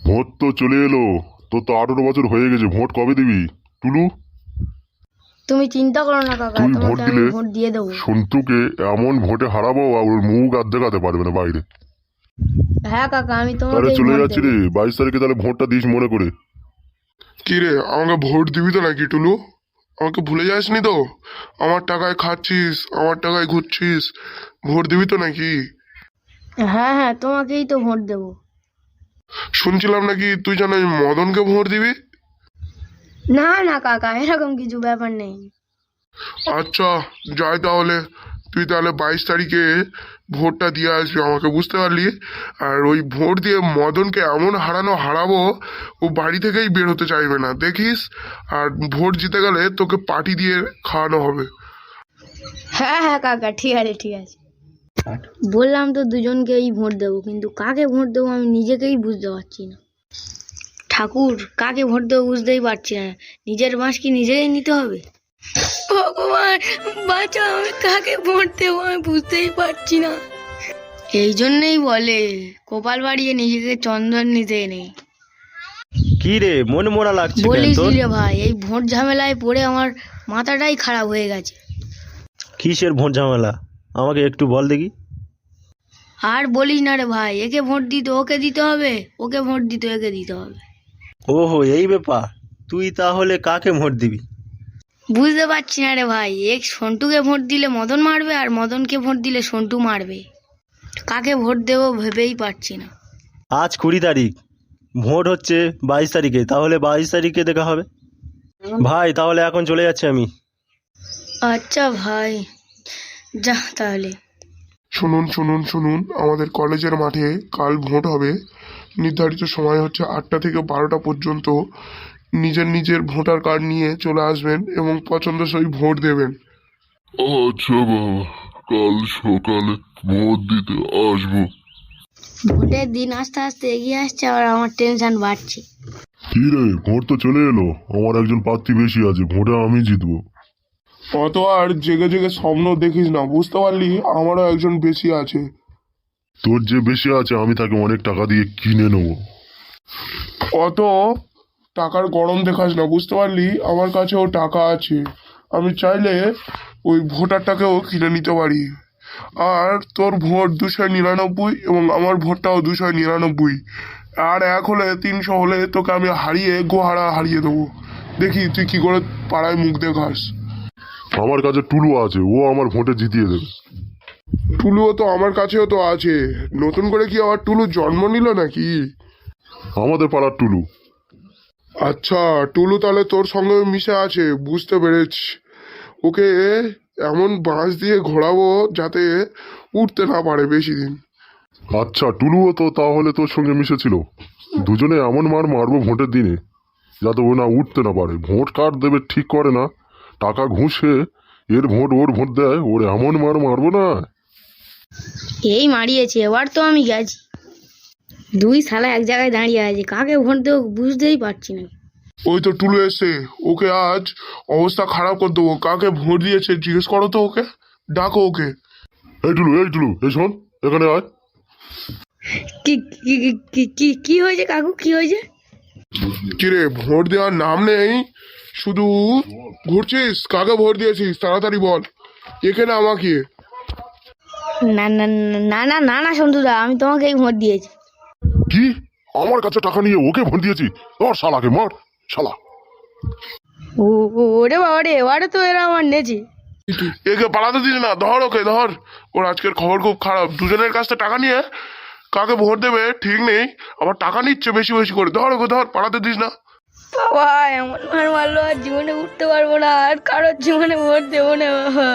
Vote তো চলে এলো। তোর তো 18 বছর হয়ে গেছে, ভোট কবে দিবি টুলু? তুমি চিন্তা করো না কাকা, তুই ভোট তোমাকে আমি দিলে ভোট দিয়ে দেবো। সন্তুকে এমন ভোটে হারাবো আর ওর মুখ আর দেখাতে পারবে না বাইরে। হ্যাঁ কাকা, আমি তাহলে তোমাকে চলে ভোট যাচ্ছি দেবো। রে, 22 তারিখে তাহলে ভোটটা দিস মনে করে। কি রে, আমাকে ভোট দিবি তো নাকি টুলু? আমাকে ভুলে যাসনি তো? আমার টাকায় খাচ্ছিস, আমার টাকায় ঘুরছিস, ভোট দিবি তো নাকি? হ্যাঁ হ্যাঁ, তোমাকেই তো ভোট দেবো। শুনছিলাম নাকি তুই যেন ওই মদনকে ভোট দিবি। না না কাকা, এরকম কিছু ব্যাপার নেই। আচ্ছা, যাই তাহলে। তুই তাহলে 22 তারিখে ভোটটা দিয়ে আসবি আমাকে, বুঝতে পারলি? আর ওই ভোট দিয়ে মদনকে এমন হারাবো, ও বাড়ি থেকেই বের হতে চাইবে না, দেখিস। আর ভোট জিতে গেলে তোকে পার্টি দিয়ে খাওয়ানো হবে। হ্যাঁ হ্যাঁ কাকা, ঠিক আছে ঠিক আছে। বললাম তো দুজনকেই ভোট দেবো, কিন্তু কাকে ভোট দেবো আমি নিজেকেই বুঝতে পারছি না। ঠাকুর, কাকে ভোট দেবো বুঝতেই পারছি না। নিজের বাঁশ কি নিজেই নিতে হবে? ভগবান বাঁচাও, আমি কাকে ভোট দেবো আমি বুঝতেই পারছি না। এই জন্যই বলে কপাল বাড়িয়ে নিজেকে চন্দন নিতে নেই। কি রে, মন মরা লাগছে কেন বলিস তোর? রে ভাই, এই ভোট ঝামেলায় পড়ে আমার মাথাটাই খারাপ হয়ে গেছে। কিসের ভোট ঝামেলা, আমাকে একটু বল দেখি। আর বলিস না রে ভাই, একে ভোট দিতে ওকে দিতে হবে, ওকে ভোট দিতে একে দিতে হবে। ওহো, এই ব্যাপার। তুই তাহলে কাকে ভোট দিবি? বুঝতে পারছি না রে ভাই, এক সন্টুকে ভোট দিলে মদন মারবে আর মদনকে ভোট দিলে সন্টু মারবে। কাকে ভোট দেবো ভেবেই পারছি না। আজ 20 তারিখ, ভোট হচ্ছে 22 তারিখে, তাহলে 22 তারিখে দেখা হবে। ভাই তাহলে এখন চলে যাচ্ছি আমি। আচ্ছা ভাই, যা তাহলে। শুনুন শুনুন শুনুন, আমাদের কলেজের মাঠে কাল ভোট হবে। নির্ধারিত সময় হচ্ছে 8টা থেকে 12টা পর্যন্ত। নিজের নিজের ভোটার কার্ড নিয়ে চলে আসবেন এবং পছন্দসই ভোট দেবেন। আচ্ছা বাবা, কাল সকালে ভোট দিতে আসবো। ভোটের দিন আস্তে আস্তে এগিয়ে আসছে, আর আমার টেনশন বাড়ছে। কি রে, ভোট তো চলে এলো, আমার একজন প্রার্থী বেশি আছে, ভোটে আমি জিতবো। অত আর জেগে জেগে স্বপ্ন দেখিস না, বুঝতে পারলি? আমারও একজন বেশি আছে। তোর যে বেশি আছে আমি তাকে অনেক টাকা দিয়ে কিনে নেবো। অত টাকার গরম দেখাস না, বুঝতে পারলি? আমার কাছেও টাকা আছে, আমি চাইলে ওই ভোটারটাকেও কিনে নিতে পারি। আর তোর ভোট 299 এবং আমার ভোটটাও 299, আর 1 হলে 300 হলে তোকে আমি হারিয়ে গোহারা হারিয়ে দেবো। দেখি তুই কি করে পাড়ায় মুখ দেখাস। আমার কাছে টুলু আছে, ও আমার ভোটে জিতিয়ে দেবে। টুলুও তো আমার কাছেও তো আছে। নতুন করে কি আবার টুলু জন্ম নিল নাকি? আমাদের পাড়ার টুলু। আচ্ছা, টুলু তাহলে তোর সঙ্গে মিশে আছে, বুঝতে পেরেছি। ওকে এমন বাঁশ দিয়ে ঘোরাবো যাতে উঠতে না পারে বেশি দিন। আচ্ছা, টুলুও তো তাহলে তোর সঙ্গে মিশেছিল। দুজনে এমন মার মারবো ভোটের দিনে যাতে ও না উঠতে না পারে। ভোট কার্ড দেবে ঠিক করে না, টাকা ঘুষে এর ভোট ওর ভোট দেয়, ওর এমন মার মারবো না। এই মারিয়েছে, এবার তো আমি গেছি। দুই শালা এক জায়গায় দাঁড়িয়ে আছে, কাকে ভোট দেবো বুঝতেই পারছি না। ওই তো টুলু এসে, ওকে আজ অবস্থা খারাপ করে দেবো। কাকে ভোট দিয়েছে জিজ্ঞেস করো তো ওকে, ডাকো ওকে। এই টুলু, এই টুলু, এই শোন, এখানে আয়। কি কি কি কি কি হয়েছে কাকু, কি হয়েছে? কিরে, ভোট দেওয়ার নাম নেই, শুধু ঘুরছিস। কাকে ভোট দিয়েছিস তাড়াতাড়ি বল, একে না আমাকে? না না না না না না সন্তুদা, আমি তোমাকেই ভোট দিয়েছি। কি, আমার কাছে টাকা নিয়ে ওকে ভোট দিয়েছি? তোর শালাকে মার, শালা। ওরে বাবা রে, এবারে তো এরা আমার নেছে। একে পালাতে দিস না, ধর ওকে ধর। ওর আজকের খবর খুব খারাপ, দুজনের কাছ থেকে টাকা নিয়ে কাকে ভোট দেবে ঠিক নেই, আবার টাকা নিচ্ছে বেশি বেশি করে। ধর ওকে ধর, পালাতে দিস না। বাবা এমন মার মারলো, আর জীবনে উঠতে পারবো না, আর কারোর জীবনে ভোট দেবো না বাবা।